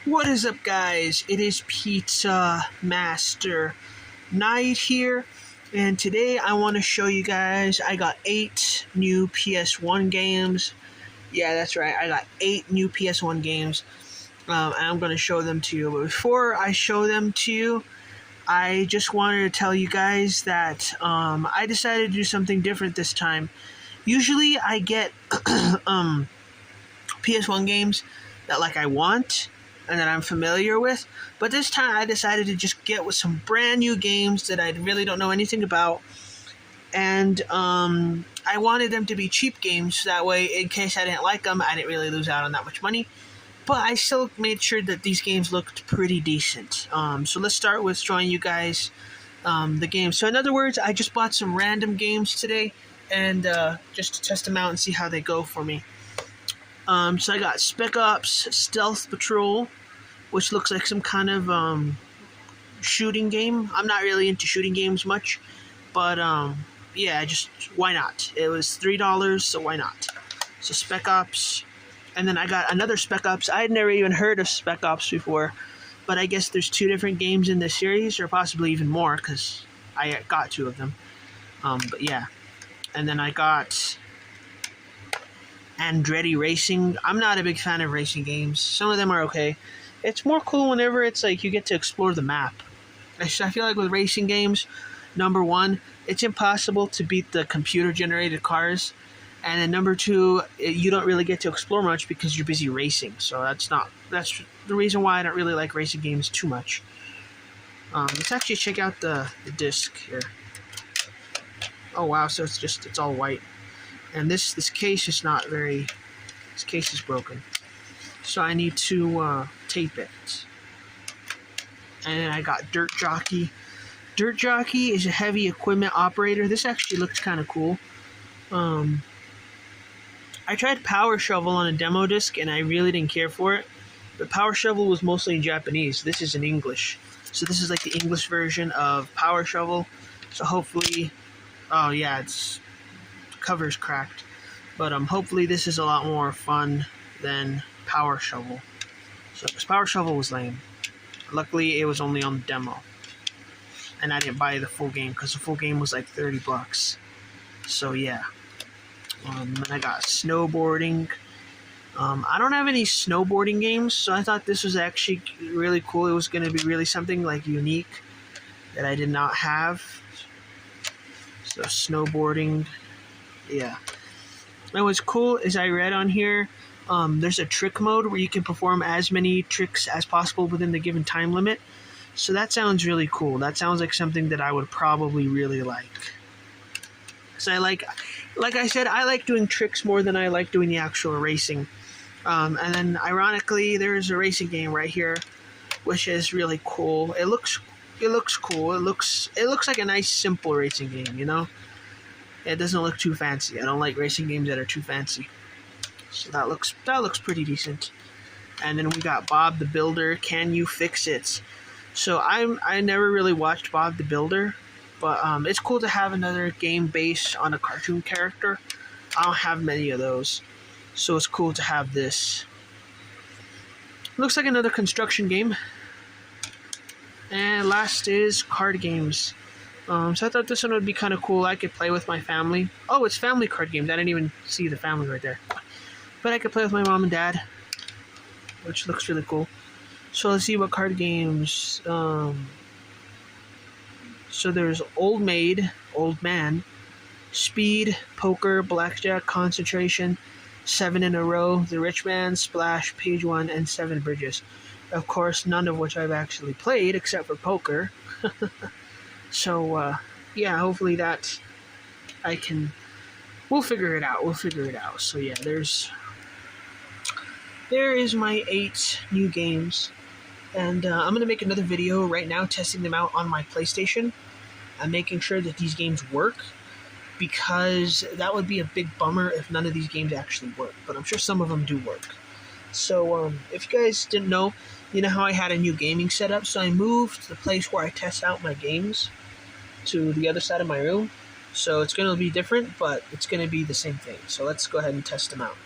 What is up, guys? It is Pizza Master Night here, and today I want to show you guys I got 8 new PS1 games. Yeah, that's right, I got 8 new PS1 games, and I'm going to show them to you. But before I show them to you, I just wanted to tell you guys that I decided to do something different this time. Usually I get PS1 games that I want and that I'm familiar with, but this time I decided to just get with some brand new games that I really don't know anything about, and I wanted them to be cheap games, so that way in case I didn't like them I didn't really lose out on that much money, but I still made sure that these games looked pretty decent. So let's start with showing you guys the games. So in other words, I just bought some random games today, and just to test them out and see how they go for me. So I got Spec Ops Stealth Patrol, which looks like some kind of shooting game. I'm not really into shooting games much, but yeah, just why not? It was $3, so why not? So Spec Ops, and then I got another Spec Ops. I had never even heard of Spec Ops before, but I guess there's 2 different games in this series, or possibly even more, because I got 2 of them. But yeah, and then I got Andretti Racing. I'm not a big fan of racing games. Some of them are okay. It's more cool whenever it's like you get to explore the map. I feel like with racing games, number 1, it's impossible to beat the computer-generated cars, and then number 2, you don't really get to explore much because you're busy racing. So that's the reason why I don't really like racing games too much. Let's actually check out the disc here. Oh wow, so it's all white. And this case is not very... This case is broken. So I need to tape it. And then I got Dirt Jockey. Dirt Jockey is a heavy equipment operator. This actually looks kind of cool. I tried Power Shovel on a demo disc, and I really didn't care for it. But Power Shovel was mostly in Japanese. This is in English. So this is like the English version of Power Shovel. So hopefully... Oh yeah, it's... cover's cracked, but hopefully this is a lot more fun than Power Shovel. So this Power Shovel was lame. Luckily it was only on the demo, and I didn't buy the full game because the full game was like $30. So yeah. And I got snowboarding. I don't have any snowboarding games, so I thought this was actually really cool. It was going to be really something like unique that I did not have. So snowboarding. Yeah. And what's cool is I read on here, there's a trick mode where you can perform as many tricks as possible within the given time limit. So that sounds really cool. That sounds like something that I would probably really like. So like I said, I like doing tricks more than I like doing the actual racing. And then ironically, there's a racing game right here, which is really cool. It looks cool. It looks like a nice simple racing game, you know? It doesn't look too fancy. I don't like racing games that are too fancy. So that looks pretty decent. And then we got Bob the Builder. Can you fix it? So I never really watched Bob the Builder, but it's cool to have another game based on a cartoon character. I don't have many of those, so it's cool to have this. Looks like another construction game. And last is card games. So I thought this one would be kind of cool. I could play with my family. Oh, it's family card games. I didn't even see the family right there. But I could play with my mom and dad, which looks really cool. So let's see what card games. So there's Old Maid, Old Man, Speed, Poker, Blackjack, Concentration, 7 in a Row, The Rich Man, Splash, Page 1, and 7 Bridges. Of course, none of which I've actually played except for poker. So, yeah, hopefully that we'll figure it out. So, yeah, there is my 8 new games. And I'm going to make another video right now testing them out on my PlayStation and making sure that these games work, because that would be a big bummer if none of these games actually work. But I'm sure some of them do work. So, if you guys didn't know, you know how I had a new gaming setup? So I moved the place where I test out my games to the other side of my room. So it's going to be different, but it's going to be the same thing. So let's go ahead and test them out.